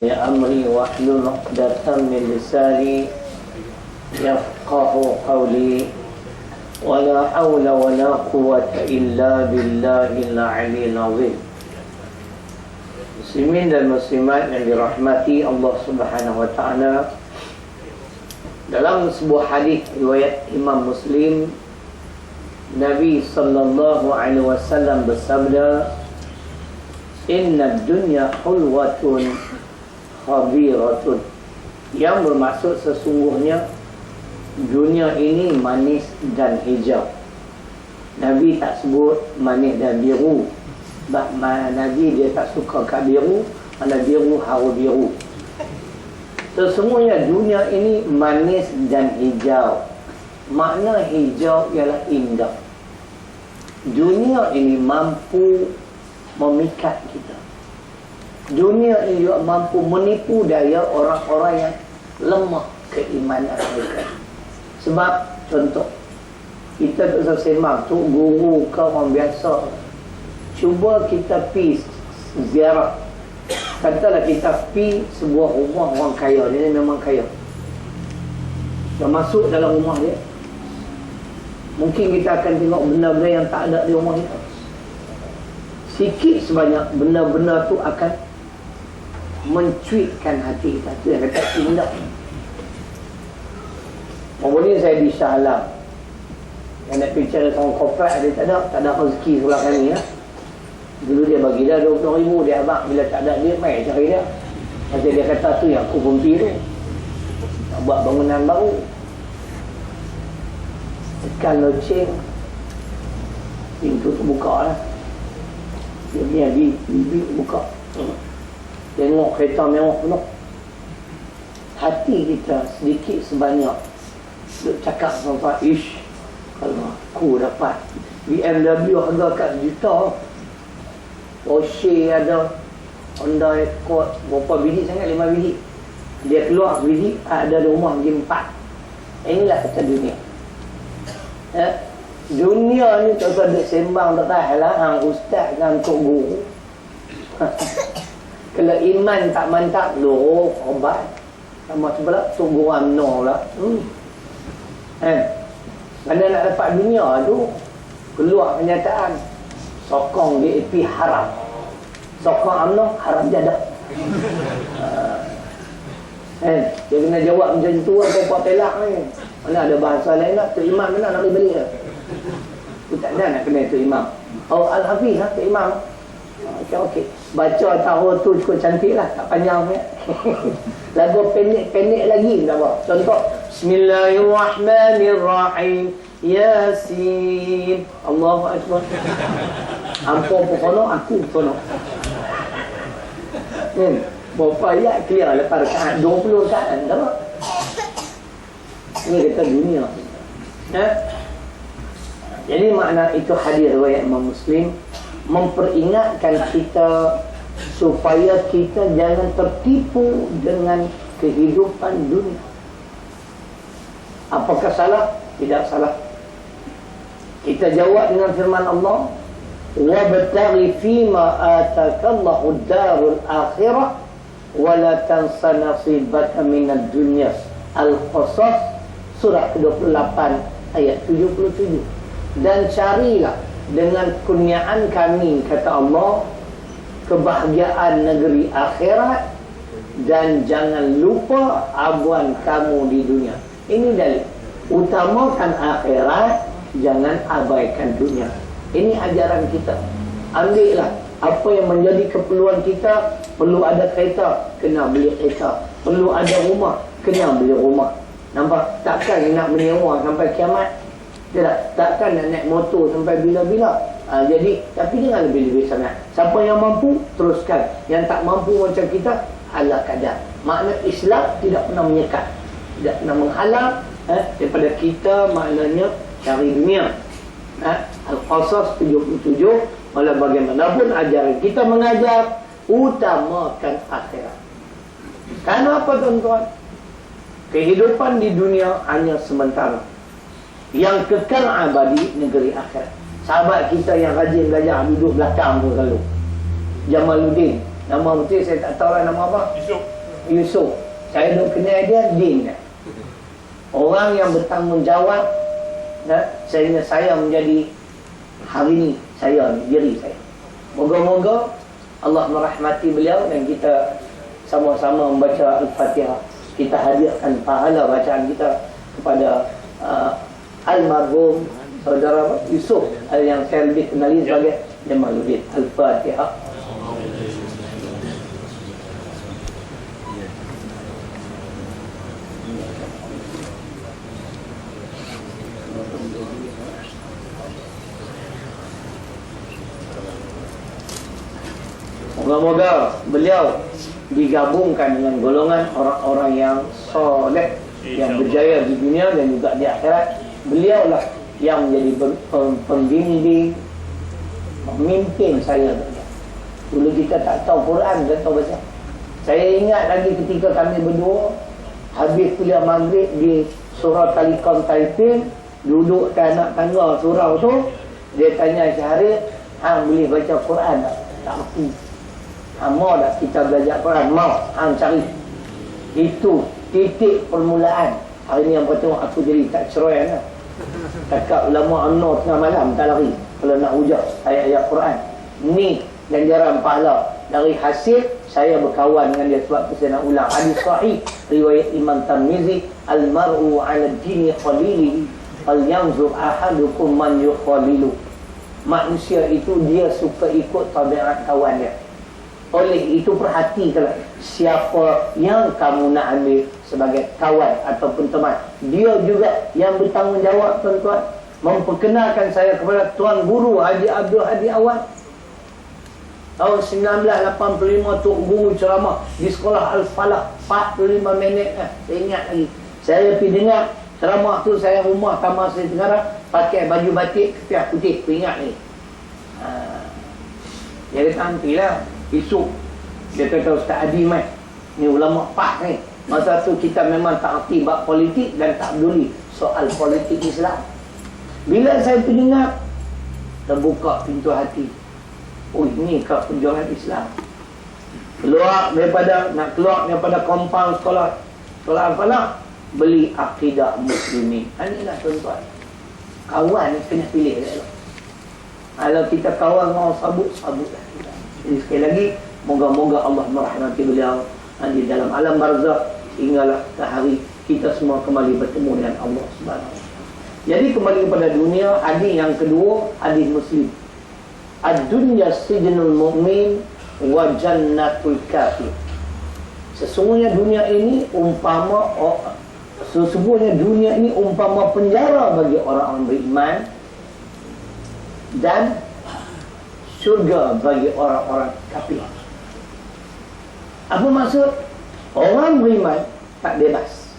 Ya amri wahlul 'uqdatam min lisani yafqahu qawli wa la hawla wa la quwwata illa billahil 'aliyyil 'azim. Muslimin dan muslimat yang dirahmati Allah Subhanahu wa taala, dalam sebuah hadis riwayat Imam Muslim, Nabi sallallahu alaihi wasallam bersabda, "Inna dunya hulwatun khabiratun," yang bermaksud sesungguhnya dunia ini manis dan hijau. Nabi tak sebut manis dan biru. Nabi dia tak suka kat biru, mana biru haru biru. Sesungguhnya dunia ini manis dan hijau. Makna hijau ialah indah. Dunia ini mampu memikat kita. Dunia ini juga mampu menipu daya orang-orang yang lemah keimanan mereka. Sebab contoh, kita tak usah sembang tu guru ke orang biasa, cuba kita pergi ziarah. Katalah kita pergi sebuah rumah orang kaya, dia memang kaya, kita masuk dalam rumah dia, mungkin kita akan tengok benda-benda yang tak ada di rumah kita. Sikit sebanyak benda-benda tu akan mencuitkan hati kita. Tu yang kata indah. Kemudian saya di Shah Alam, yang nak bicara sama korporat, dia tak ada rezeki sebelah kami ya. Dulu dia bagi dah 20,000, dia abang bila tak ada dia mai cari dia. Nanti dia kata tu yang aku berhenti tu, nak buat bangunan baru. Tekan loceng, pintu tu buka lah. Dia punya bibi buka, tengok kereta mewah penuh. Hati kita sedikit sebanyak duk cakap sama ish, kalau aku dapat BMW harga kat juta, Porsche ada, Honda Accord, berapa biji sangat, 5 biji. Dia keluar biji, ada rumah pergi 4. Inilah kata dunia. Dunia ni tak usah duk sembang tak tahan lah, hang ustaz kan tok guru. Kalau iman tak mantap, loh obat sama sebelah tok guru UMNO lah. Mana nak dapat dunia tu, keluar kenyataan, sokong DAP haram, sokong UMNO haram jadah. Dia kena jawab macam tu, apa pelak ni. Mana ada bahasa lain lah, Tok Imam mana nak beli lah. Tu tak ada nak kena Tok Imam. Oh, Al-Hafiz lah, Tok Imam. Okey. Baca tahu tu cukup cantik lah, tak panjang ni. Lagu pendek lagi tak apa. Contoh, Bismillahirrahmanirrahim, Yasin, Allahu Akbar. Ampun pekono, aku pekono. Berapa ayat clear lepas rakaat 20 rakaat tak apa. Ini kata dunia. Jadi makna itu hadis riwayat Imam Muslim memperingatkan kita supaya kita jangan tertipu dengan kehidupan dunia. Apakah salah? Tidak salah. Kita jawab dengan firman Allah, wabtaghi fima atakallahu ad-darul akhirah wa la tansa nasibaka minad dunya. Al-Qasas surah ke-28 ayat 77. Dan carilah dengan kurniaan kami, kata Allah, kebahagiaan negeri akhirat, dan jangan lupa abuan kamu di dunia. Ini dalil. Utamakan akhirat, jangan abaikan dunia. Ini ajaran kita. Ambillah apa yang menjadi keperluan kita. Perlu ada kereta, kena beli kereta. Perlu ada rumah, kena beli rumah. Nampak? Takkan nak beli rumah sampai kiamat. Takkan nak naik motor sampai bila-bila. Jadi, tapi jangan lebih-lebih sangat. Siapa yang mampu, teruskan. Yang tak mampu macam kita, ala kadar. Makna Islam tidak pernah menyekat, tidak pernah menghalang daripada kita, maknanya cari dunia. Al-Qasas 77. Walau bagaimanapun ajaran kita mengajar, utamakan akhirat. Kenapa tuan-tuan? Kehidupan di dunia hanya sementara. Yang kekal abadi negeri akhirat. Sahabat kita yang rajin belajar duduk belakang tu selalu, Jamaluddin, Nama betul saya tak tahu lah nama apa. Yusuf. Saya duk kenal dia Din. Orang yang bertanggungjawab. Saya menjadi hari ini saya, diri saya. Moga-moga Allah merahmati beliau dan kita sama-sama membaca Al-Fatihah. Kita hadiahkan pahala bacaan kita kepada almarhum saudara Yusuf yang saya lebih kenali sebagai Jamaluddin. Al-Fatihah. Moga-moga beliau digabungkan dengan golongan orang-orang yang soleh, yang berjaya di dunia dan juga di akhirat. Beliaulah yang menjadi pembimbing, pemimpin saya. Dulu kita tak tahu Quran, tak tahu bahasa. Saya ingat lagi ketika kami berdua habis kuliah maghrib di surau Talikom Taiping, duduk ke anak tangga surau tu, dia tanya Syahrir, hang boleh baca Quran tak? Tak aku. Mau tak kita belajar Quran? Mau. Hang cari. Itu titik permulaan. Hari ni yang tengok aku jadi tak cerai lah. Cakap ulama UMNO tengah malam tak lari kalau nak hujah ayat-ayat Quran. Ni ganjaran pahala dari hasil saya berkawan dengan dia. Sebab tu saya nak ulang hadis sahih riwayat Imam Tirmizi, al-mar'u 'ala dini khalilihi falyanzur ahadukum man yukhalilu. Manusia itu dia suka ikut tabiat kawan dia. Oleh itu perhatikanlah siapa yang kamu nak ambil sebagai kawan ataupun teman. Dia juga yang bertanggungjawab, tuan-tuan, memperkenalkan saya kepada Tuan Guru Haji Abdul Hadi Awad. Tahun 1985 Tok Guru ceramah di sekolah Al-Falah 45 minit. Saya ingat lagi. Saya pergi dengar ceramah tu, saya rumah Taman Seri Tenggara pakai baju batik ketiak putih. Aku ingat ni. Dia kata nantilah esok. Dia kata Ustaz Adi mai, ni ulama PAS ni. Masa tu kita memang tak erti bab politik dan tak peduli soal politik Islam. Bila saya pendengar, terbuka pintu hati. Oh, ini kau perjuangan Islam. Nak keluar daripada kompang sekolah Al-Falah, beli akidah muslimin. Inilah tuan-tuan. Kawan ni kena pilih elok. Kalau kita kawan mau sabut-sabutlah kita. Jadi sekali lagi, moga-moga Allah merahmati beliau di dalam alam barzakh hinggalah ke hari kita semua kembali bertemu dengan Allah Subhanahu wa taala. Jadi kembali kepada dunia, hadis yang kedua, hadis Muslim. Ad-dunya sijnul mu'min wa jannatul kafir. Sesungguhnya dunia ini umpama penjara bagi orang-orang beriman dan syurga bagi orang-orang kafir. Apa maksud? Orang beriman tak bebas.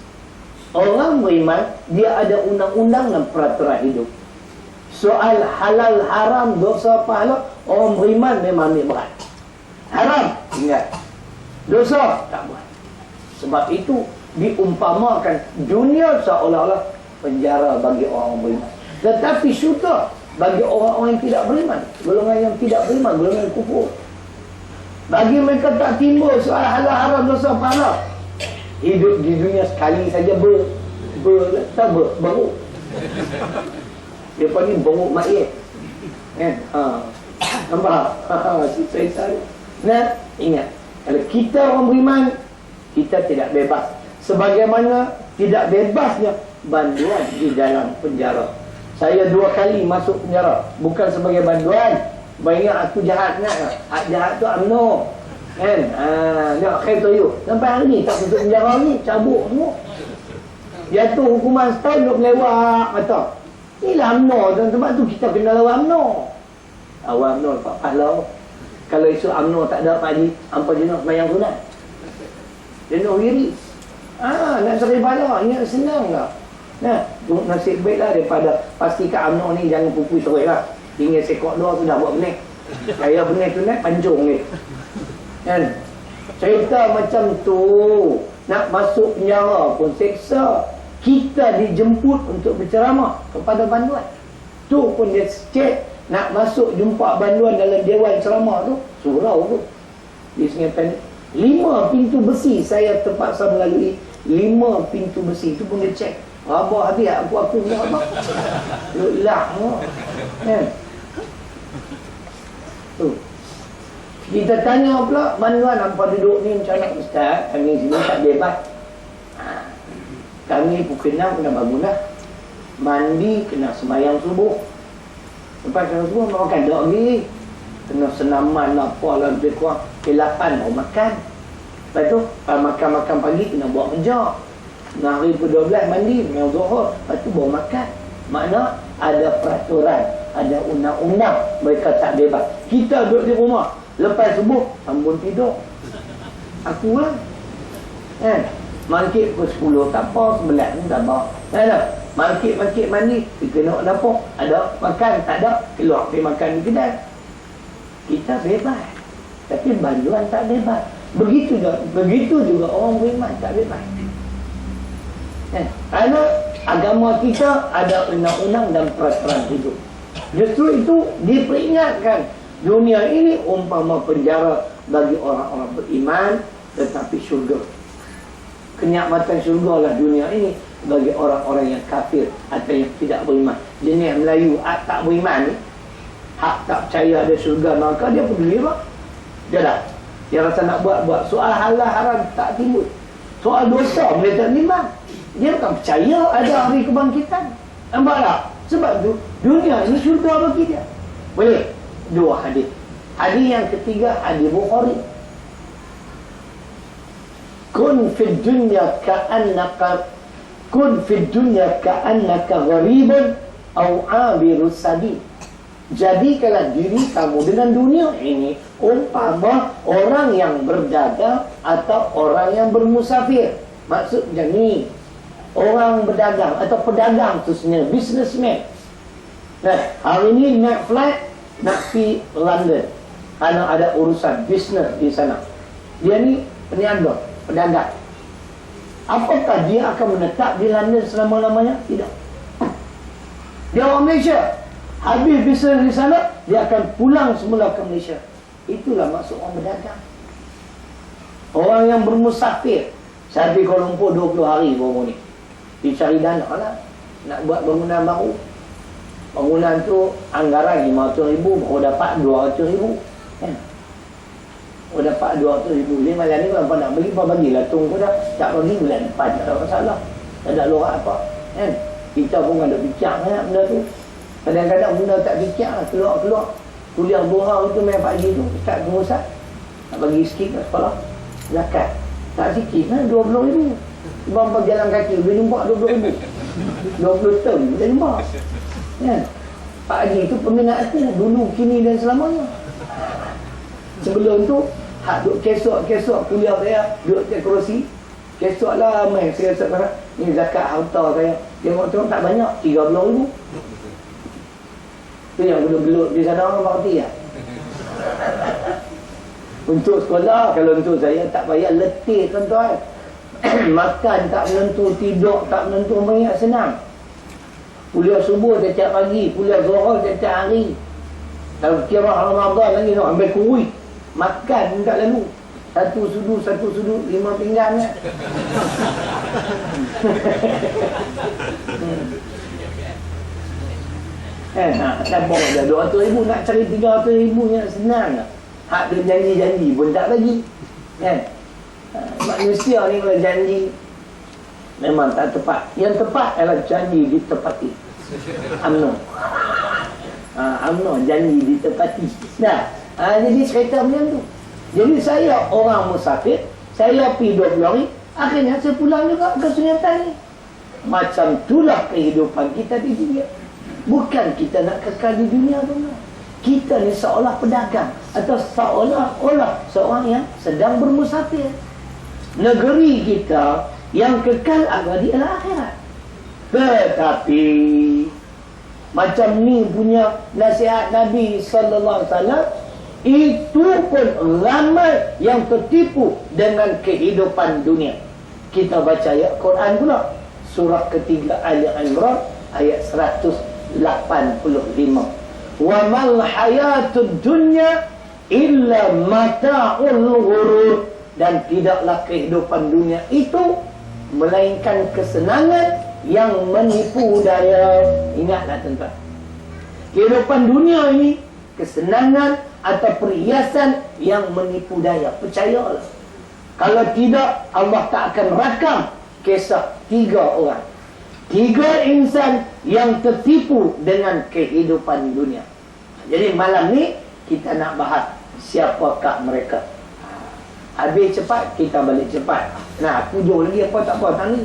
Orang beriman dia ada undang-undang dan peraturan hidup. Soal halal haram, dosa pahala, orang beriman memang ambil berat. Haram, ingat. Dosa, tak buat. Sebab itu diumpamakan dunia seolah-olah penjara bagi orang beriman. Tetapi syurga bagi orang-orang yang tidak beriman, golongan yang tidak beriman, golongan yang kufur. Bagi mereka tak timbul soal halal haram, dosa pahala. Hidup di dunia sekali saja beruk. Dia panggil beruk mayat. Kan? Nampak? Cerita. Nah, ingat, kalau kita orang beriman, kita tidak bebas. Sebagaimana tidak bebasnya banduan di dalam penjara. Saya 2 kali masuk penjara, bukan sebagai banduan. Banyak aku jahat, ingat tak? Hak jahat tu UMNO. Kan? Nak khair tu you. Sampai hari ni tak masuk penjara ni, cabut semua. Jatuh hukuman setahun duk melewat kata. Inilah UMNO, dan sebab tu kita kena lawan UMNO. Awal UMNO dapat pahala. Kalau isu UMNO tak ada Pak Haji, hampa jenuh semayang sunat. Jenuh diri. Nak cari pahala, ingat senang tak? Nah, nasib baiklah daripada pastikan UMNO ni jangan pupui terus lah. Tinggal sekok doa sudah buat benih. Saya benih tu naik pancung ni. Kan? Cerita macam tu. Nak masuk penjara pun seksa. Kita dijemput untuk berceramah kepada banduan. Tu pun dia cek. Nak masuk jumpa banduan dalam dewan ceramah tu, surau tu. di Sungai Pendek. 5 pintu besi saya terpaksa melalui. 5 pintu besi. Itu pun dia cek. Rabah habis aku punya apa? Lah. Kan? Tu. Kita tanya pula, mana nampak duduk ni macam mana? Ustaz, kami sini tak bebas. Kami pukul 6 kena bangun dah. Mandi, kena sembahyang subuh. Lepas sembahyang subuh, makan tak lagi. Kena senaman apa lah lebih kurang. Ke 8 baru makan. Lepas tu, makan-makan pagi kena buat kerja. Hari ke-12 mandi, dengan zuhur. Lepas tu baru makan. Makna ada peraturan, ada undang-undang. Mereka tak bebas. Kita duduk di rumah. Lepas subuh, sambung tidur. Aku lah. Mangkit pukul 10 tak apa, 11 pun tak apa. Mangkit mandi, kita nak dapur. Ada makan, tak ada, keluar pergi makan di kedai. Kita bebas. Tapi banduan tak bebas. Begitu juga orang beriman tak bebas. Kerana agama kita ada undang-undang dan peraturan hidup. Justru itu diperingatkan. Dunia ini umpama penjara bagi orang-orang beriman, tetapi syurga. Kenikmatan syurga lah dunia ini bagi orang-orang yang kafir atau yang tidak beriman. Jenis Melayu tak beriman ni, hak tak percaya ada syurga, maka dia peduli apa? Dia dah. Dia rasa nak buat soal halal haram tak timbul. Soal dosa dia tak beriman. Dia bukan percaya ada hari kebangkitan. Nampak tak? Sebab tu dunia ini syurga bagi dia. Boleh? 2 hadis. Hadis yang ketiga, hadis Bukhari. Kun fid dunya ka'annaka gharibun aw 'abirus sabil. Jadikanlah diri kamu dengan dunia ini umpama orang yang berdagang atau orang yang bermusafir. Maksudnya ni, orang berdagang atau pedagang tu sebenarnya businessman. Nah, hari ini naik flight nak pergi London kerana ada urusan bisnes di sana. Dia ni peniaga, pedagang. Apakah dia akan menetap di London selama-lamanya? Tidak. Dia orang Malaysia. Habis bisnes di sana, dia akan pulang semula ke Malaysia. Itulah maksud orang berdagang. Orang yang bermusafir. Saya pergi Kuala Lumpur 20 hari baru ni. Dia cari dana lah nak buat bangunan baru. Bangunan tu anggaran 500,000, baru dapat 200,000. Baru dapat 200,000. Dia malam ni kalau nak bagi, bagilah tunggu dah. Tak bagi bulan depan, tak ada masalah. Tak ada lorak apa. Kita pun ada fikir benda tu. Kadang-kadang benda tak fikir lah, keluar-keluar. Kuliah buah itu main pagi tu, Ustaz pengusaha nak bagi sikit kat sekolah. Zakat. Tak sikit kan, 20,000. Bapa jalan kaki, boleh jumpa 20,000. 20 tahun, boleh jumpa. Pak Haji itu peminat aku dulu, kini dan selamanya. Sebelum tu hak duk kesok kuliah saya, duduk atas kerusi. Kesok lah main, saya rasa kata ni zakat harta saya. Tengok-tengok tak banyak, 30,000. Tu yang gelut-gelut di sana orang parti lah. Untuk sekolah, kalau untuk saya tak payah letih tuan-tuan. Makan tak menentu, tidur tak menentu, mengingat senang. Kuliah subuh setiap pagi, kuliah zuhur setiap hari. Kalau kira Ramadan lagi nak ambil kuih, makan tak lalu. Satu sudu, 5 pinggan kan. Nampak dah 200,000 nak cari 300,000 yang senang tak? Hak dia janji-janji pun tak bagi. Manusia ni kalau janji memang tak tepat. Yang tepat adalah janji ditepati. UMNO. UMNO janji ditepati. Jadi cerita macam tu. Jadi saya orang musafir, saya pergi 20 hari, akhirnya saya pulang juga ke Sungai Tani. Macam itulah kehidupan kita di dunia. Bukan kita nak kekal di dunia tu. Kita ni seolah pedagang atau seolah-olah seorang yang sedang bermusafir. Negeri kita yang kekal abadi adalah akhirat. Tetapi macam ni punya nasihat Nabi sallallahu alaihi wasallam, itu pun ramai yang tertipu dengan kehidupan dunia. Kita baca ayat Quran pula, surah ketiga Ali Imran ayat 185. Wa mal hayatud dunya illa mata'ul ghurur, dan tidaklah kehidupan dunia itu melainkan kesenangan yang menipu daya. Ingatlah tuan-tuan, kehidupan dunia ini kesenangan atau perhiasan yang menipu daya. Percayalah, kalau tidak Allah tak akan rakam kisah 3 orang, 3 insan yang tertipu dengan kehidupan dunia. Jadi malam ni kita nak bahas siapakah mereka. Habis cepat, kita balik cepat. Nah, aku jauh lagi apa tak apa tadi.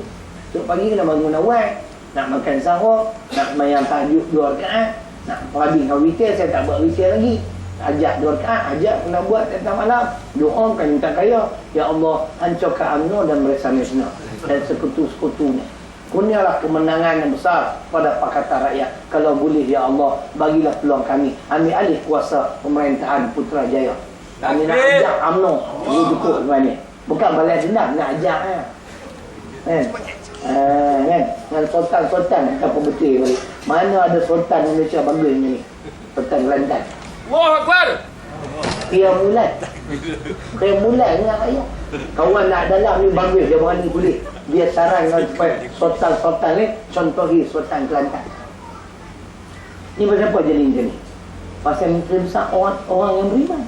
Esok pagi kena bangun awal, nak makan sahur, nak sembahyang tahajud 2 rakaat, nak pagi kau witir, saya tak buat witir lagi. Ajak 2 rakaat, ajak kena buat tentang malam. Doa kan minta kaya, ya Allah, hancurkan UMNO dan Barisan Nasional dan sekutu-sekutunya. Kurnialah kemenangan yang besar pada Pakatan Rakyat. Kalau boleh ya Allah, bagilah peluang kami ambil alih kuasa pemerintahan Putrajaya. Kami nak ajak UMNO ini cukup sebenarnya. Bukan balas dendam, nak ajak kan? Dengan sultan-sultan apa betul balik. Mana ada sultan Malaysia bagus ni? Sultan Kelantan. Allahu Akbar. Dia mulai dengan ayah. Kawan nak dalam ni bagus, dia berani boleh. Dia saran supaya sultan-sultan ni contohi Sultan Kelantan. Ni pasal apa jadi macam ni? Pasal menteri besar orang yang beriman.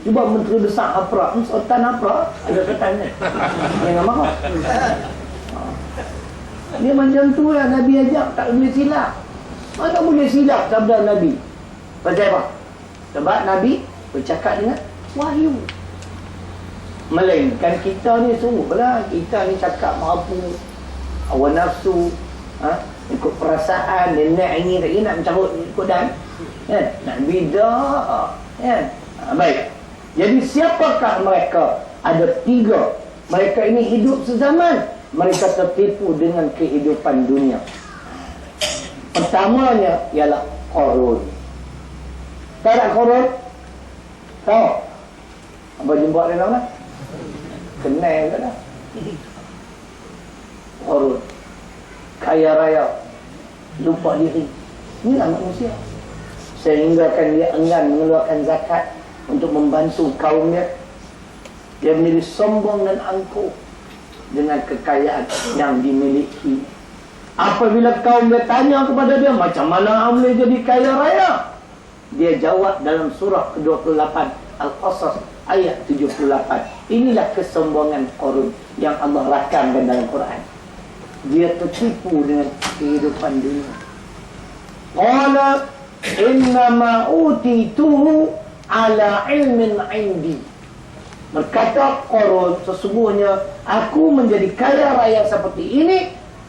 Cuba menteri besar Apra, sultan Apra, ada sultan ni. Jangan marah. Dia macam tu lah, Nabi ajak tak boleh silap. Mana boleh silap sabda Nabi? Pasal apa? Sebab Nabi bercakap dengan wahyu. Melainkan kita ni sungguhlah, kita ni cakap mampu hawa nafsu, ikut perasaan, nenek ini tak nak mencarut ikut dan nak bidah kan. Baik, jadi siapakah mereka? Ada 3. Mereka ini hidup sezaman, mereka tertipu dengan kehidupan dunia. Pertamanya ialah Qarun. Tahu tak Qarun? Tahu? Apa jumpa dia nama? Kenal ke dah? Qarun kaya raya, lupa diri. Inilah manusia. Sehingga kan dia enggan mengeluarkan zakat untuk membantu kaumnya. Dia menjadi sombong dan angkuh dengan kekayaan yang dimiliki. Apabila kaum dia tanya kepada dia, macam mana boleh jadi kaya raya? Dia jawab dalam surah ke-28 Al-Qasas ayat 78. Inilah kesombongan Qarun yang Allah rakamkan dalam Quran. Dia tertipu dengan kehidupan dunia. Qala innama utituhu ala ilmin indi. Berkata Qarun, sesungguhnya aku menjadi kaya raya seperti ini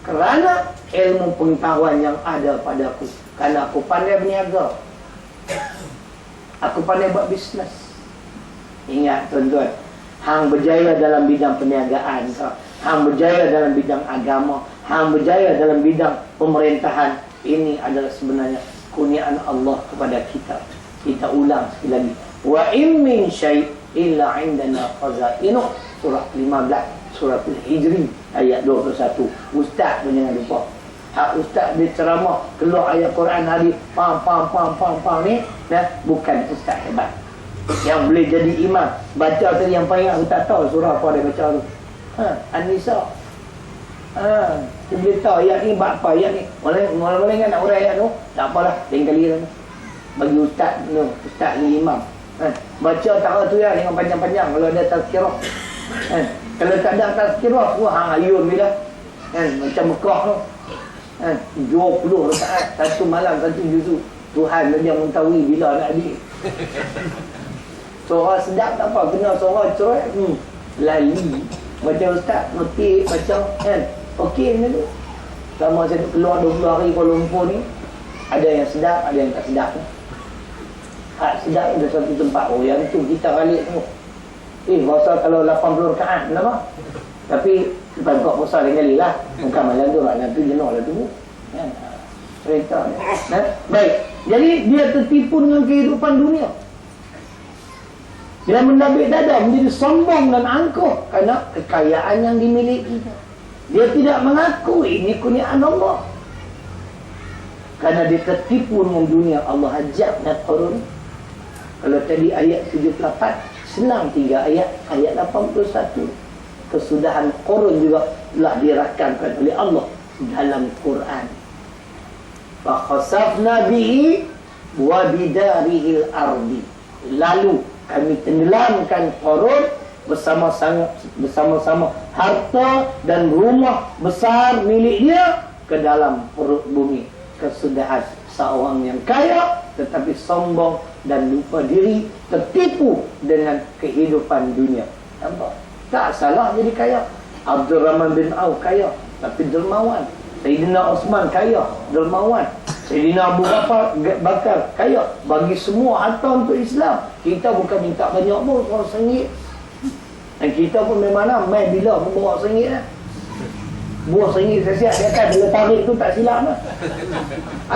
kerana ilmu pengetahuan yang ada padaku. Kerana aku pandai berniaga, aku pandai buat bisnes. Ingat tuan-tuan, hang berjaya dalam bidang perniagaan, hang berjaya dalam bidang agama, hang berjaya dalam bidang pemerintahan, ini adalah sebenarnya kurniaan Allah kepada kita. Kita ulang sekali lagi. Wa in min syai' illa 'indana khaza'inuh, surah 15, surah Al-Hijri ayat 21. Ustaz pun jangan lupa. Hak ustaz dia ceramah keluar ayat Quran hari pam ni, bukan ustaz hebat. Yang boleh jadi imam. Baca tadi yang paling aku tak tahu surah apa dia baca tu. An-Nisa. Dia boleh tahu ayat ni buat apa, ayat ni. Mula-mula kan nak urai ayat tu, tak apalah, lain kali kan. Bagi ustaz tu, ustaz ni imam. Baca tak tu ya dengan panjang-panjang kalau ada tazkirah. Kalau tak ada tazkirah, hang ayun bila. Macam Mekah tu. 20 rakaat, satu malam satu juzuk. Tuhan saja mengetahui bila nak habis. Suara sedap tak apa, kena suara cerai lali. Macam ustaz ngerti macam okey ni tu. Selama saya keluar 20 hari Kuala Lumpur ni, ada yang sedap, ada yang tak sedap. Hak sedap ada satu tempat, yang tu kita balik tu. Masa kalau 80 rakaat, kenapa? Tapi lepas buat puasa lain kali lah. Bukan malam tu, malam tu jenuh lah tu. Cerita ni. Baik, jadi dia tertipu dengan kehidupan dunia. Dia mendabik dada, menjadi sombong dan angkuh kerana kekayaan yang dimiliki. Dia tidak mengaku ini kurniaan Allah. Kerana dia tertipu dengan dunia. Allah ajak Qarun Kalau tadi ayat 78, senang 3 ayat. Ayat 81, kesudahan Qurun juga telah dirakamkan oleh Allah dalam Quran. Fa khasafna bihi wa bidarihil ardi. Lalu kami tenggelamkan Qurun bersama-sama harta dan rumah besar milik dia ke dalam perut bumi. Kesudahan seorang yang kaya tetapi sombong dan lupa diri, tertipu dengan kehidupan dunia. Nampak? Tak salah jadi kaya. Abdul Rahman bin Auf kaya tapi dermawan. Sayyidina Osman kaya, dermawan. Sayyidina Abu Bakar kaya, bagi semua harta untuk Islam. Kita bukan minta banyak pun, RM1. Dan kita pun memang main bila pun bawa RM1 lah. Buah RM1 saya siap, dia kan bila tarik tu tak silap lah.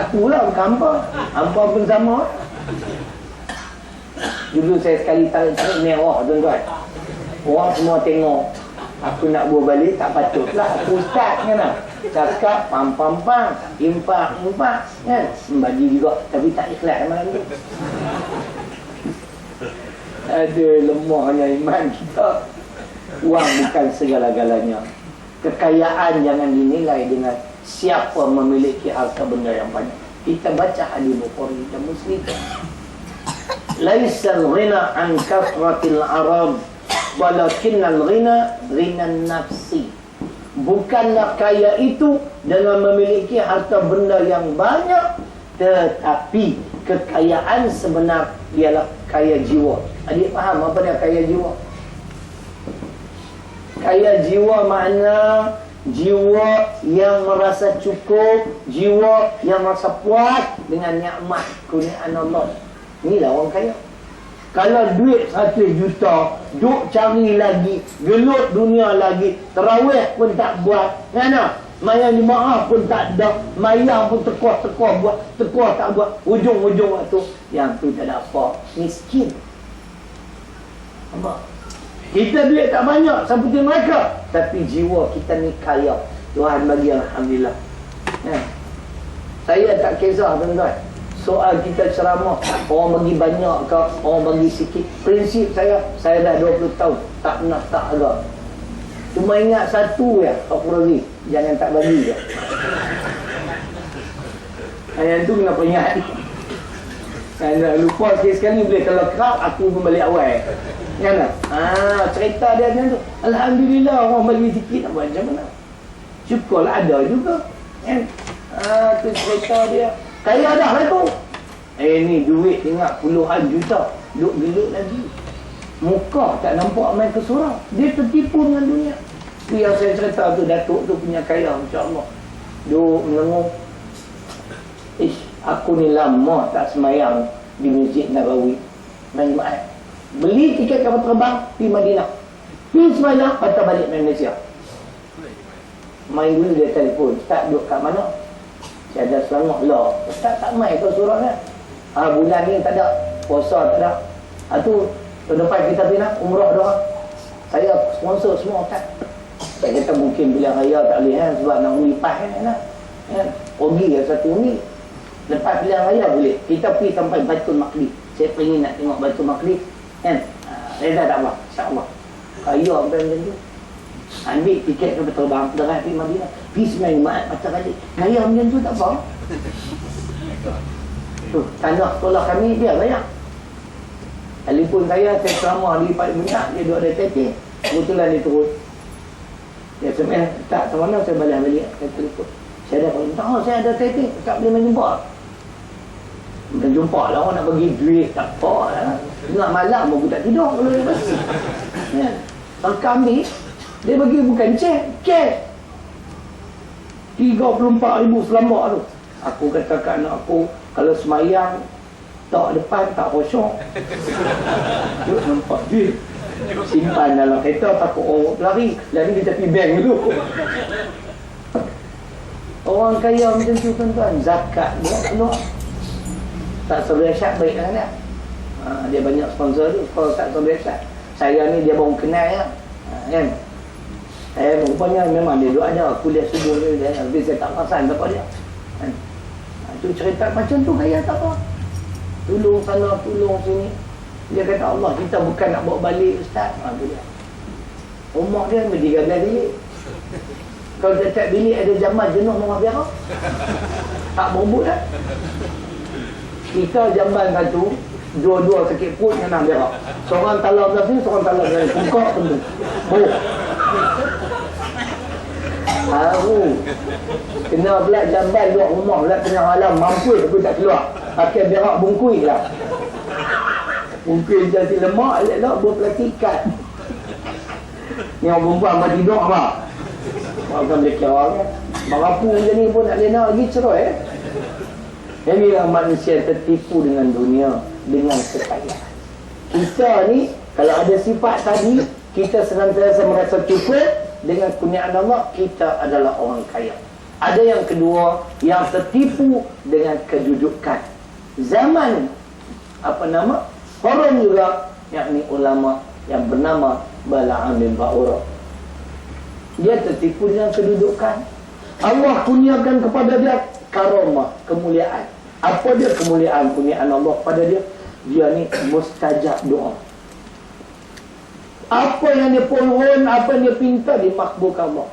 Aku lah bukan hampa pun sama. Dulu saya sekali tarik merah tuan-tuan. Orang semua tengok. Aku nak buah balik, tak patutlah. Aku ustaz kan lah. Cakap pam-pam-pam, impak-impak kan. Bagi juga, tapi tak ikhlas malam tu. Ada lemahnya iman kita. Wang bukan segala-galanya. Kekayaan jangan dinilai dengan siapa memiliki harta benda yang banyak. Kita baca hadis Bukhari dan Muslim. Laisal ghina an kasratil arab, walakinnal ghina ghinan nafsi. Bukanlah kaya itu dengan memiliki harta benda yang banyak, tetapi kekayaan sebenar ialah kaya jiwa. Adik faham apa dia kaya jiwa? Kaya jiwa makna jiwa yang merasa cukup, jiwa yang merasa puas dengan nikmat kurniaan Allah. Inilah orang kaya. Kalau duit 100 juta, duk cari lagi, gelut dunia lagi, tarawih pun tak buat, kan? Mayang jemaah pun tak ada, mayang pun tekor-tekor buat, tekor tak buat, ujung-ujung waktu yang tu tak ada apa, miskin. Nampak? Kita duit tak banyak seperti mereka, tapi jiwa kita ni kaya. Tuhan bagi, alhamdulillah. Saya tak kisah tuan-tuan. Soal kita ceramah, orang bagi banyak ke, orang bagi sikit. Prinsip saya dah 20 tahun tak pernah tak agak. Cuma ingat satu ya, Pak Furazi, jangan tak bagi je. Yang tu kena ingat. Saya lupa sekali boleh, kalau kerap aku pun balik awal. Kan? Cerita dia macam tu. Alhamdulillah orang bagi sikit, nak buat macam mana? Syukurlah ada juga. Kan? Tu cerita dia. Kaya dah lah tu. Ni duit ingat puluhan juta. Duk gelut lagi. Muka tak nampak main ke surau. Dia tertipu dengan dunia. Tu yang saya cerita tu, Datuk tu punya kaya, insya-Allah. Duk menengok. Aku ni lama tak semayang di Masjid Nabawi. Main Jumaat. Beli tiket kapal terbang pergi Madinah. Pergi semayang, patah balik Malaysia. Main dulu dia telefon. Ustaz duduk kat mana? Saya ada Selangor lah. Ustaz tak main ke surau kan? Bulan ni tak ada. Puasa tak ada. Tu tahun depan kita pindah umrah doang. Saya sponsor semua Ustaz. Saya kata mungkin bila raya tak boleh kan, sebab nak ulipas kan. Pergi ya satu ni. Lepas pilihan raya boleh. Kita pergi sampai Baitul Maqdis. Saya ingin nak tengok Baitul Maqdis. Kan? Reza tak apa. InsyaAllah. Kaya apa macam tu. Ambil tiket ke terbang. Derah pergi Madinah. Pergi semai Jumaat patah balik. Kaya macam tu tak apa. Tu, tanah sekolah kami dia banyak. Telefon saya ceramah di Pak Minyak. Dia duduk ada tetek. Kebetulan dia turun. Dia SMS. Tak, ke mana saya balik. Saya telefon. Saya dah tahu saya ada tetek. Tak boleh menjumpa. Menjumpa lah orang nak bagi duit. Tak apa lah. Tengah malam pun tak tidur kalau dia bagi. Kalau kami, dia bagi bukan cek. 34,000 selambak tu. Aku kata kat anak aku, kalau semayang tak depan tak kosong. Dia nampak duit. Simpan dalam kereta, takut orang lari di tepi bank tu. Orang kaya macam tu tuan-tuan, zakat dia keluar. Tak Syahrul baik kan dia? Dia banyak sponsor tu. Kalau tak Syahrul, saya ni dia baru kenal ya. Kan? Saya rupanya memang dia duduk ada kuliah subuh ni, tapi saya tak perasan apa dia. Kan? Tu cerita macam tu kaya tak apa. Tolong sana, tolong sini. Dia kata Allah, kita bukan nak bawa balik ustaz. Dia. Rumah dia 13 bilik. Kalau setiap bilik ada jamal jenuh rumah biara. Tak berebut dah. Kita jamban satu, dua-dua sakit perut dengan biara. Seorang talau belah sini, seorang talau belah sini. Pukak temu. Haru. Kena pula jamban luar rumah pula tengah malam. Mampu tapi tak keluar. Pakai berak bungkui lah. Bungkui jadi lemak, elok berplastikat. Ni orang perempuan buat tidur apa? Orang boleh kira orang kan. Merapu macam ni pun nak lena lagi cerai Inilah manusia tertipu dengan dunia, dengan kekayaan. Kita ni, kalau ada sifat tadi, kita senantiasa merasa cukup. Dengan kurniaan Allah, kita adalah orang kaya. Ada yang kedua, yang tertipu dengan kedudukan. Zaman, Qarun juga, yakni ulama yang bernama Bala'am bin Ba'ura. Dia tertipu dengan kedudukan. Allah kurniakan kepada dia karamah, kemuliaan. Apa dia kemuliaan? Kurniaan Allah kepada dia, dia ni mustajab doa. Apa yang dia pohon, apa yang dia pinta, dimakbulkan Allah.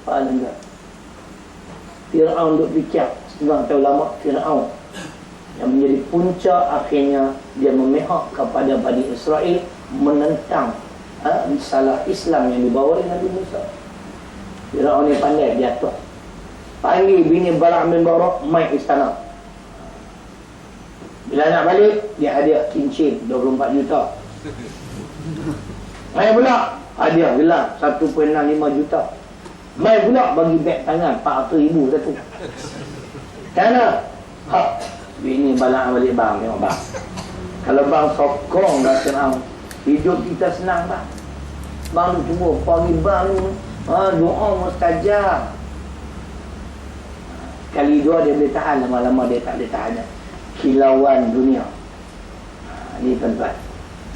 Faham tak? Fir'aun duk fikir, setengah tahu lama Fir'aun yang menjadi punca akhirnya dia memihak kepada Bani Israel, menentang salah Islam yang dibawa oleh Nabi Musa. Fir'aun ni pandai, dia atur. Panggil bini Bala'am bin Ba'ura, mai istana. Bila nak balik, dia hadiah cincin 24 juta. Mai pula hadiah gelang 1.65 juta. Mai pula bagi beg tangan 400,000 satu. Kerana bini Bala'am balik, bang, tengok bang, kalau bang sokong dah Fir'aun, hidup kita senang bang. Bang tu cuba pagi bang doa mustajab. Kali dua dia boleh tahan, lama-lama dia tak boleh tahan. Kilauan dunia. Ni tuan-tuan,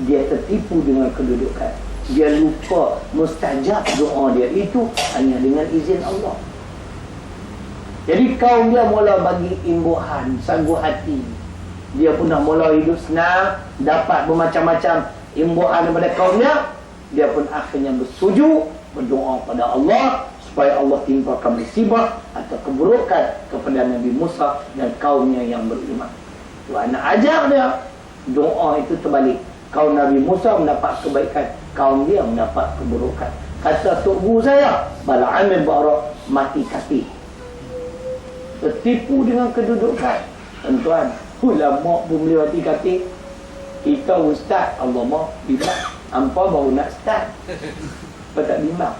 dia tertipu dengan kedudukan. Dia lupa mustajab doa dia itu hanya dengan izin Allah. Jadi kaum dia mula bagi imbuhan, sanggup hati. Dia pun dah mula hidup senang, dapat bermacam-macam imbuhan daripada kaumnya. Dia pun akhirnya bersujud, berdoa pada Allah supaya Allah timpakan musibah atau keburukan kepada Nabi Musa dan kaumnya yang beriman. Tuhan nak ajak dia, doa itu terbalik. Kaum Nabi Musa mendapat kebaikan, kaum dia mendapat keburukan. Kata tok guru saya, Bala'am bin Ba'ura mati kati. Tertipu dengan kedudukan. Tuan-tuan, ulama pun boleh mati kati. Kita ustaz, Allah mahu bimbang. Hampa baru nak start. Apa tak bimbang?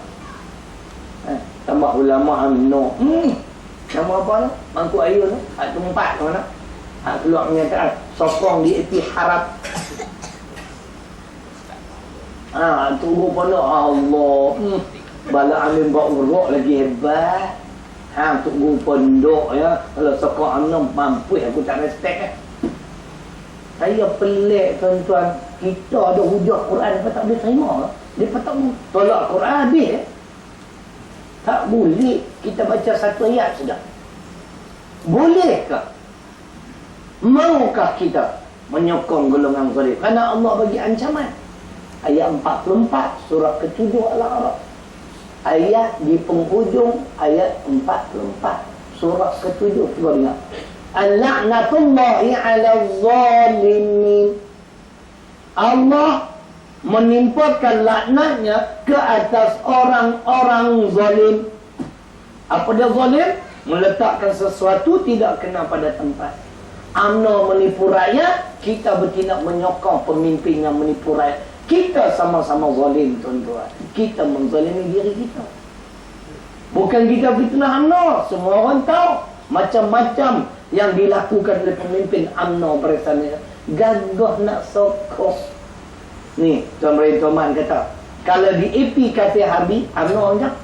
Tambah ulama amno. Nama apa tu? Mangkuk air tu. Hak tempat tu mana? Hak keluar kenyataan. Sokong di eti harap. Tunggu pondok Allah. Bala'am bin Ba'ura lagi hebat. Tunggu pondok ya. Kalau sokong amno mampu aku tak respect Saya pelik tuan-tuan. Kita ada hujah Quran, dia tak boleh terima. Dia tak boleh tolak Quran habis Tak boleh. Kita baca satu ayat sudah. Bolehkah? Maukah kita menyokong golongan zalim? Kerana Allah bagi ancaman. Ayat 44 surah ke-7 Al-A'raf. Ayat di penghujung ayat 44 surah ke-7. Cuba dengar. Al-la'natullahi 'ala zalimin. Allah menimpakan laknatnya ke atas orang-orang zalim. Apa dia zalim? Meletakkan sesuatu tidak kena pada tempat. UMNO menipu rakyat, kita bertindak menyokong pemimpin yang menipu rakyat. Kita sama-sama zalim tuan-tuan. Kita menzalimi diri kita. Bukan kita fitnah UMNO. Semua orang tahu macam-macam yang dilakukan oleh pemimpin UMNO bersama. Gagah nak sokong. Ni Tuan Rahim Tuan kata, kalau di AP kata Habib, UMNO anjak.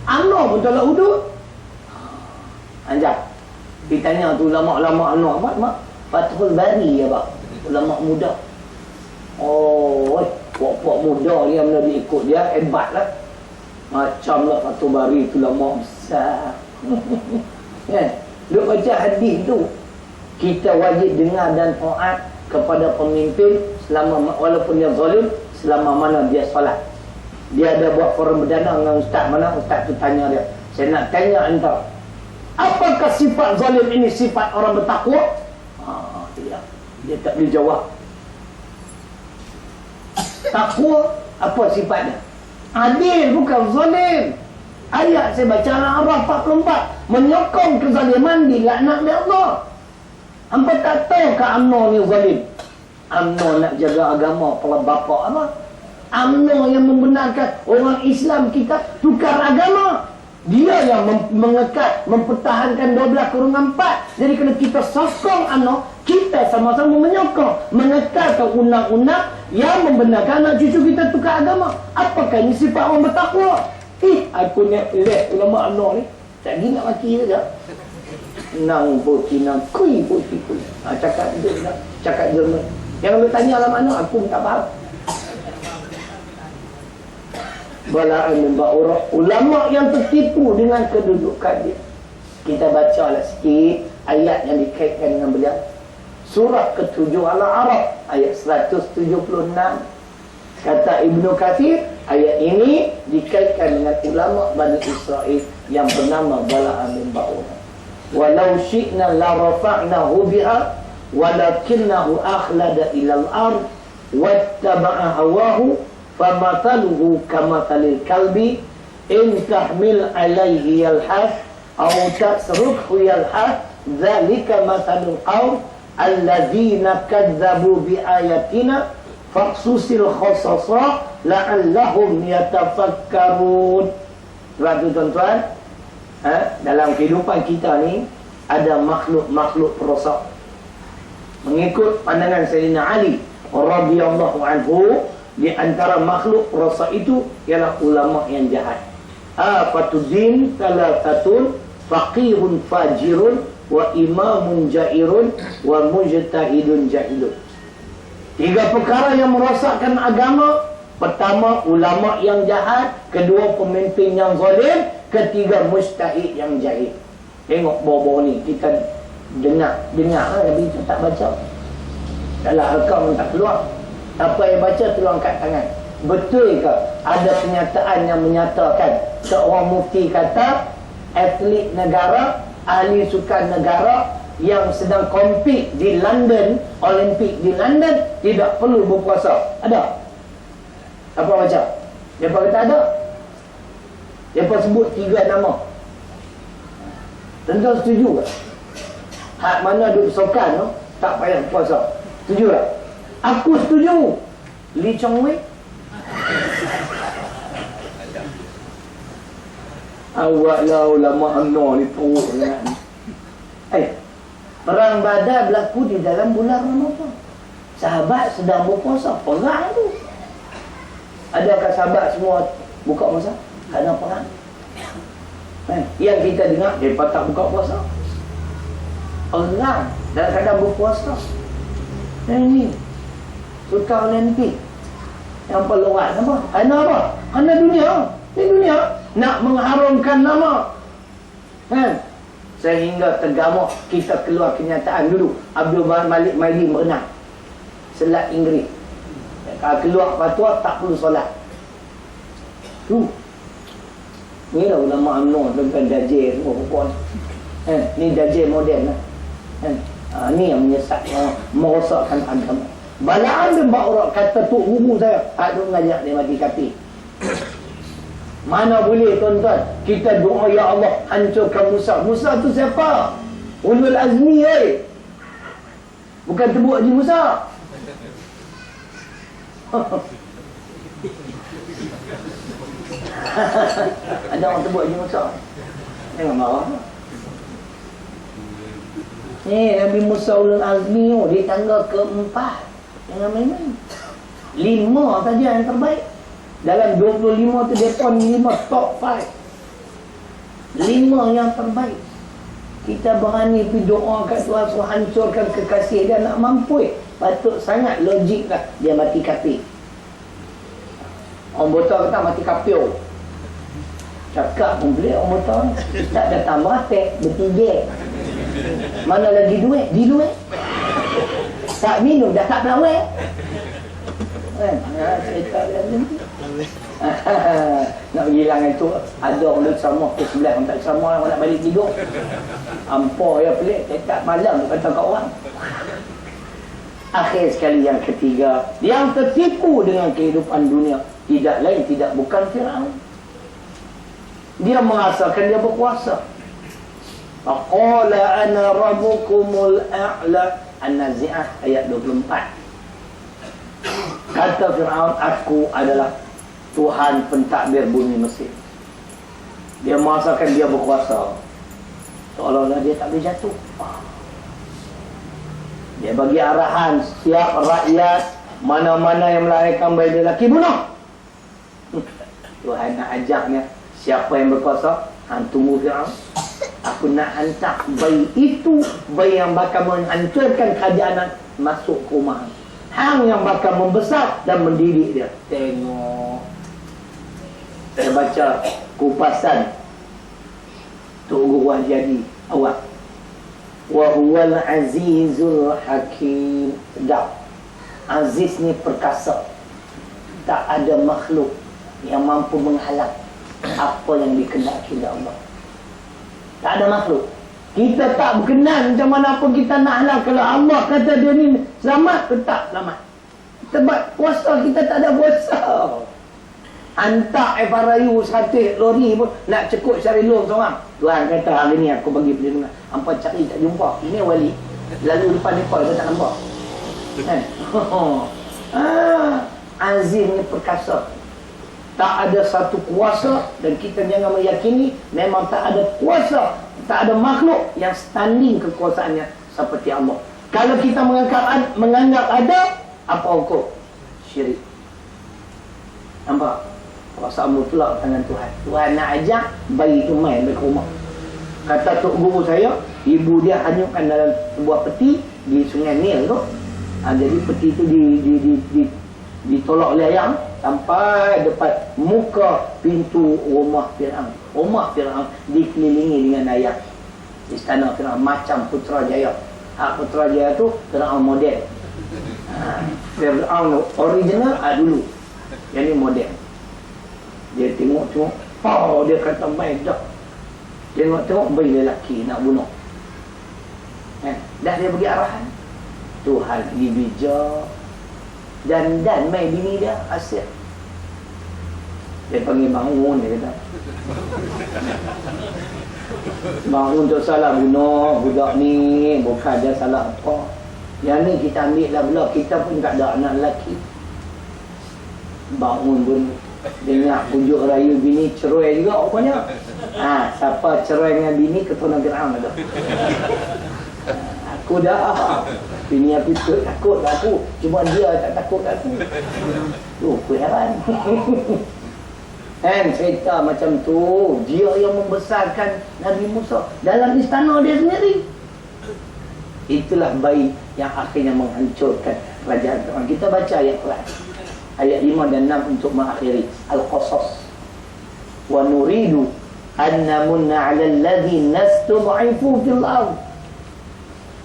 UMNO pun tolak hudud. Anjak. Ditanya tu ulama-ulama UMNO, mak Fathul Bari ya pak, ulama muda. Oh, puak-puak muda dia mula diikut dia, hebat lah. Macam lah Fathul Bari tu ulama besar. Kan? Duk baca hadis tu, kita wajib dengar dan taat kepada pemimpin selama walaupun dia zalim, selama mana dia solat. Dia ada buat forum berdana dengan ustaz, mana ustaz tu tanya dia, saya nak tanya anda, apakah sifat zalim ini sifat orang bertakwa? Dia tak boleh jawab. Takwa apa sifatnya? Adil, bukan zalim. Ayat saya baca Al-A'raf 44 menyokong kezaliman, dilaknat oleh Allah. Hampa tak tahu ke UMNO ni zalim? UMNO nak jaga agama, kepala bapa apa? UMNO yang membenarkan orang Islam kita tukar agama. Dia yang mengekat, mempertahankan 12/4. Jadi kalau kita sokong UMNO, kita sama-sama menyokong, mengekalkan undang-undang yang membenarkan anak cucu kita tukar agama. Apakah ini sifat orang bertakwa? Aku ni ulama UMNO ni tak gini nak maki saja. Nang putih, nang kui putih kui. Cakap dia, cakap Jerman. Yang lu tanya lah mana, aku tak faham. Balaan membawa orang ulama yang tertipu dengan kedudukan dia. Kita bacalah sikit ayat yang dikaitkan dengan beliau. Surah ke-7 Al-A'raf ayat 176. Kata Ibnu Katsir, ayat ini dikaitkan dengan ulama Bani Israel yang bernama Bala'am bin Ba'ur. Walau syi'na la rafa'nahu biha walakinnahu akhlada ila al-ard wattaba'a hawahu famathaluhu kamathalil kalbi in tahmil alayhi yalhas aw tasrukhu yalhas dzalika mathalul qaum alladzina kadzdzabu biayatina faqsusil khasasa la'allahum yatafakkarun. Sebab tu tuan-tuan, dalam kehidupan kita ni ada makhluk-makhluk perosak. Mengikut pandangan Sayyidina Ali radhiyallahu anhu, di antara makhluk perosak itu ialah ulama yang jahat. Afatuddin thalathatun faqihun fajirun wa imamun jairun wa mujtahidun jahilun. 3 perkara yang merosakkan agama. Pertama, ulama yang jahat. Kedua, pemimpin yang zalim. Ketiga, mujtahid yang jahil. Tengok bawah-bawah ni, kita dengar tapi kita tak baca. Dalam akal tak keluar. Apa yang baca tolong angkat tangan. Betul ke ada kenyataan yang menyatakan seorang mufti kata atlet negara, ahli sukan negara yang sedang compete di London, Olimpik di London tidak perlu berpuasa? Ada? Apa baca? Dia kata ada. Dia sebut 3 nama. Tentu setuju ke? Hak mana duduk sokan tu tak payah puasa. Setuju tak? Aku setuju. Lee Chong Wei. Awaklah ulama UMNO ni teruk sangat ni. Perang Badar berlaku di dalam bulan Ramadan. Sahabat sedang berpuasa, perang tu. Adakah sahabat semua buka puasa? Kerana perang. Yang kita dengar, mereka tak buka puasa. Perang dalam keadaan berpuasa. Ini Sukan Olimpik yang peluat apa? Kerana apa? Kerana dunia. Ini dunia nak mengharumkan nama. Sehingga tergamuk kita keluar kenyataan dulu. Abdul Malik Maili berenang Selat Inggeris. Kalau keluar fatwa tak perlu solat. Ni lah ulama UMNO tentang dajjal semua perempuan. Ni dajjal moden lah. Ni yang menyesatkan, merosakkan agama. Bala'am bin Ba'ur kata tok guru saya, aku ngajak dia mati kafir. Mana boleh tuan-tuan kita doa ya Allah hancurkan Musa. Musa tu siapa? Ulul Azmi bukan tebuk Haji Musa. Ada orang tebuk Haji Musa. Jangan marah. Ni Nabi Musa Ulul Azmi di tangga ke-4. Jangan main-main. 5 saja yang terbaik. Dalam 25 tu dia pun 5 top 5. 5 yang terbaik. Kita berani pergi doa kat Tuhan suruh hancurkan kekasih dia, nak mampu. Patut sangat logik lah dia mati kafir. Orang botol kata mati kafir. Cakap pun boleh orang botol. Tak ada tambah tek bertiga. Mana lagi duit? Di duit. Tak minum dah tak pelawai. Kan? Saya tak ada nanti. Nak hilang itu ada orang sama ke sebelah, orang tak sama, orang nak balik tidur. Ampun ya pelik, saya tak malam kata kat orang. Akhir sekali yang ketiga, yang tertipu dengan kehidupan dunia, tidak lain tidak bukan Firaun. Dia merasakan dia berkuasa. Faqala ana rabbukumul a'la. An-Nazi'ah ayat 24. Kata Firaun, aku adalah Tuhan pentadbir bumi Mesir. Dia merasakan dia berkuasa, seolah-olah dia tak boleh jatuh. Dia bagi arahan siap rakyat, mana-mana yang melahirkan bayi lelaki bunuh. Tuhan nak ajaknya, siapa yang berkuasa? Hang tunggu Firaun. Aku nak hantar bayi itu, bayi yang bakal menghancurkan kerajaan, masuk ke rumah. Hang yang bakal membesar dan mendidik dia. Tengok. Saya baca kupasan Tok Guru Jadi awak. Wa huwal azizul hakim. Sedap. Aziz ni perkasa. Tak ada makhluk yang mampu menghalang apa yang dikehendaki oleh Allah. Tak ada makhluk. Kita tak berkenan macam mana pun kita nak halang. Kalau Allah kata dia ni selamat, tetap selamat. Sebab puasa kita tak ada puasa. Hantar FRU 100 lori pun nak cekut cari lom seorang. Tuhan kata hari ni aku bagi perlindungan. Hampa cari tak jumpa. Ini wali. Lalu depan-depan saya tak nampak. Kan? Aziz ni perkasa. Tak ada satu kuasa, dan kita jangan meyakini memang tak ada kuasa, tak ada makhluk yang standing kekuasaannya seperti Allah. Kalau kita menganggap ada, apa hukum? Syirik. Nampak? Kuasa mutlak tangan Tuhan. Tuhan nak ajak bayi tu main ke rumah. Kata Tok Guru saya, ibu dia hanyutkan dalam sebuah peti di Sungai Nil tu. Jadi peti tu ditolak oleh ayam sampai depan muka pintu rumah Firaun. Rumah Firaun dikelilingi dengan ayam. Istana Firaun macam Putrajaya. Putrajaya tu Firaun model. Firaun original dulu. Yang ni model. Dia tengok, dia kata main dah. Tengok bayi lelaki nak bunuh. Dah dia bagi arahan. Tuhan dibijak. Dan main bini dia asyik. Dia panggil bangun, dia kata. Bangun tu salah bunuh budak ni, bukan dia salah apa. Yang ni kita ambil lah pula, kita pun tak ada anak lelaki. Bangun pun dengar pujuk rayu bini cerai juga rupanya. Siapa cerai dengan bini, keturunan Firaun ada. Aku dah. Bini aku takut aku. Cuma dia tak takut aku. Aku heran. Kan cerita macam tu. Dia yang membesarkan Nabi Musa dalam istana dia sendiri. Itulah bayi yang akhirnya menghancurkan kerajaan Firaun. Kita baca ayat Quran. Ayat 5 dan 6 untuk mengakhiri Al-Qasas. Wa nuridu an namunna 'alal ladzina istud'ifu fil ardh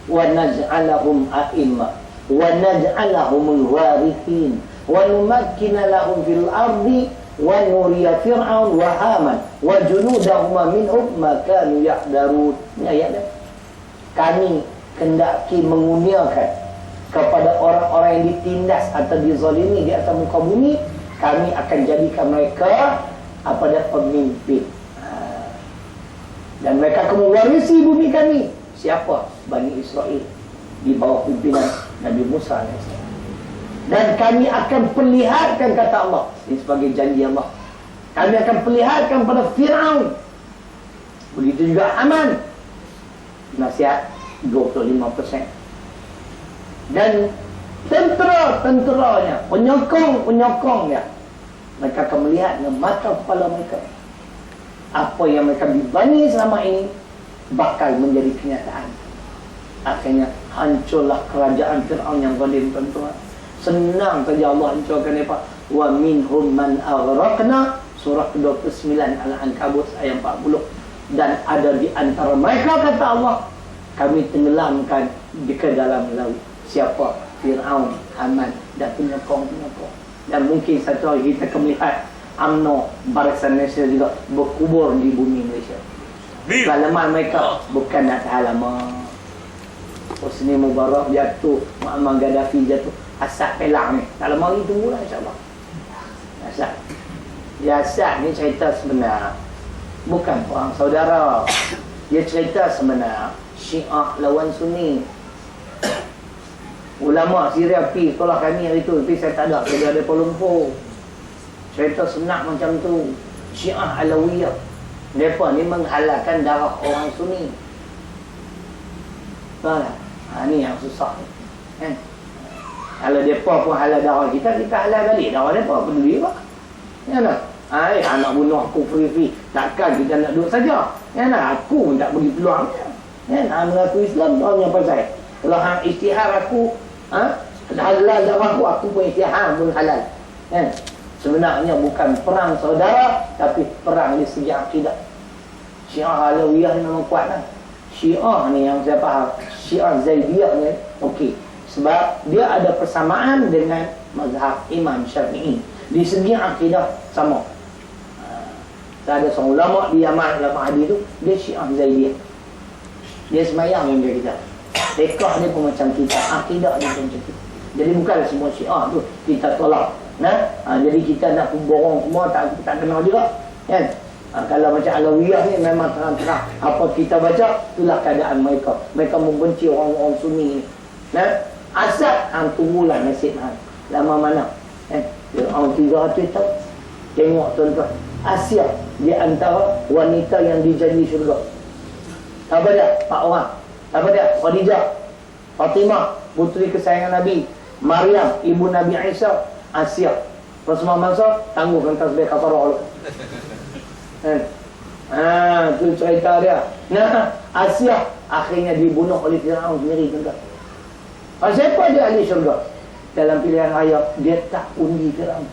wa naj'alahum a'immah wa naj'alahumul warithin wa numakkina lahum fil ardi wa nuriya fir'aun wa haman wa junudahuma minhum ma kanu yahdarun. Ini ayat dia. Kami kendaki menguniakan kepada orang-orang yang ditindas atau dizalimi di atas muka bumi, kami akan jadikan mereka pemimpin. Dan mereka akan mewarisi bumi kami. Siapa? Bani Israel di bawah pimpinan Nabi Musa AS. Dan kami akan perlihatkan, kata Allah, ini sebagai janji Allah, kami akan perlihatkan pada Firaun, begitu juga Haman, nasihat 25%. Dan tentera-tenteranya, penyokong-penyokongnya, mereka akan melihat dengan mata kepala mereka apa yang mereka dibani selama ini bakal menjadi kenyataan. Akhirnya hancurlah kerajaan Firaun yang zalim, tuan-tuan. Senang saja Allah hancurkan mereka. Wa minhum man aghraqna, surah ke-29 Al-Ankabut ayat 40. Dan ada di antara mereka, kata Allah, kami tenggelamkan di ke dalam laut. Siapa? Fir'aun, Haman dan penyokong-penyokong. Dan mungkin satu hari kita akan melihat UMNO, Barisan Nasional juga berkubur di bumi Malaysia. Kelamaan mereka bukan atas halaman Hosni Mubarak jatuh, Muammar Gaddafi jatuh, Asad pelang ni. Tak lama lagi tunggulah insyaAllah. Asad. Asad ni cerita sebenar, bukan perang saudara. Dia cerita sebenar Syiah lawan Sunni. Ulama Syria pergi sekolah kami hari tu, tapi saya tak ada, saya ada Kuala Lumpur. Cerita sebenar macam tu. Syiah Alawiyah, mereka ni menghalalkan darah orang Sunni. Faham tak? Ni yang susah ni. Kalau mereka pun halal darah kita, kita halal balik darah mereka, peduli apa? Ya tak? Anak bunuh aku free-free, takkan kita nak duduk saja. Ya tak? Aku pun tak bagi peluang. Ya tak? Mengaku Islam, tahu yang pasal. Kalau hang isytihar aku, halal darah aku pun isytihar pun halal. Sebenarnya bukan perang saudara, tapi perang di segi akidah. Syiah Alawiyah ni memang kuat lah. Syiah ni yang saya faham, Syiah Zaidiyah ni okey, sebab dia ada persamaan dengan mazhab Imam Syafi'i di segi akidah sama. Ada seorang ulama di Yaman, ulama hadis tu, dia Syiah Zaidiyah. Dia semayang dengan kita. Rekah dia pun macam kita, akidah dia pun macam kita. Jadi bukanlah semua Syiah tu kita tolak. Jadi kita nak borong semua tak kenal juga. Kan? Kalau macam Alawiyah ni memang terang-terang apa kita baca, itulah keadaan mereka. Mereka membenci orang-orang Sunni ni. Asal hang tunggulah nasib hang. Lama mana? Orang 300 tahun. Tengok tuan-tuan, Asia di antara wanita yang dijanji syurga. Apa dia? 4 orang. Apa dia? Khadijah, Fatimah, puteri kesayangan Nabi, Maryam, ibu Nabi Isa, Asia. Rasulullah Mansur tangguhkan tasbih kafarah. Tu cerita dia. Asia akhirnya dibunuh oleh Fir'aun sendiri juga. Siapa dia ahli syurga? Dalam pilihan raya dia tak undi Fir'aun.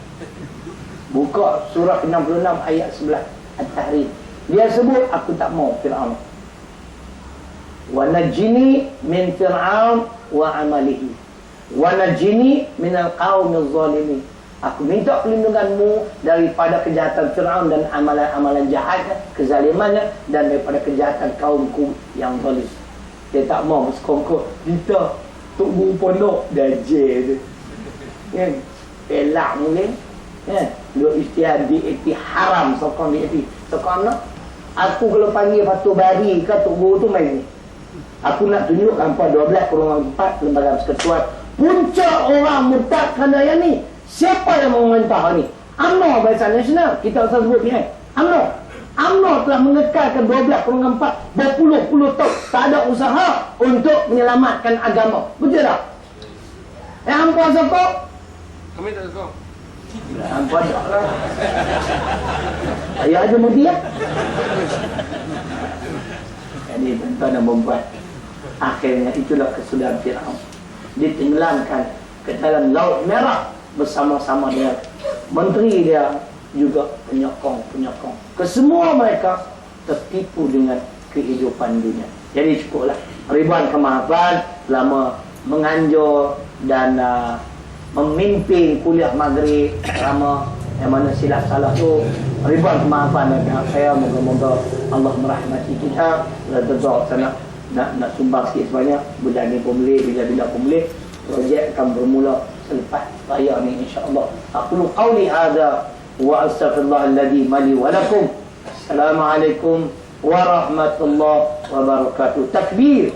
Buka surah 66 ayat 11 At-Tahrim. Dia sebut aku tak mau Fir'aun. Wa najini min Fir'aun wa amalihi wa najini min al-qawmi zalimin. Aku minta perlindunganmu daripada kejahatan Fir'aun dan amalan-amalan jahatnya, kezalimannya, dan daripada kejahatan kaumku yang zalim. Dia tak mau bersekongkol. Kita tunggu pondok dajil tu. Kan? Pelak mungkin. Kan? Duk isytihar DAP haram, sokong DAP. Sokong nak? Aku kalau panggil Fatul Bari ke Tok Guru tu main ni. Aku nak tunjuk hampa 12/4 Lembaga Persekutuan. Puncak orang murtad kerana yang ni. Siapa yang memerintah ni? UMNO, Barisan Nasional. Kita usah sebut ni. UMNO telah mengekalkan 12/4 berpuluh-puluh tahun. Tak ada usaha untuk menyelamatkan agama. Betul tak? Hampa sokong? Kami tak sokong. Hampa tak lah. Ayah ada mudi ya? Jadi tuan-tuan dan perempuan, akhirnya itulah kesudahan Fir'aun. Ditenggelamkan ke dalam Laut Merah bersama-sama dengan menteri dia, juga penyokong-penyokong. Kesemua mereka tertipu dengan kehidupan dunia. Jadi cukuplah. Ribuan kemaafan selama menganjur dan memimpin kuliah maghrib selama yang mana silap salah tu. Ribuan kemaafan dan saya, moga-moga Allah merahmati kita. Tentu saya nak sumbang sikit sebanyak. Bulan ni pun boleh, bila-bila pun boleh. Projek akan bermula selepas raya ni insya-Allah. Aqulu qawli hadza wa astaghfirullah alladzi mali wa lakum. Assalamualaikum warahmatullahi wabarakatuh. Takbir.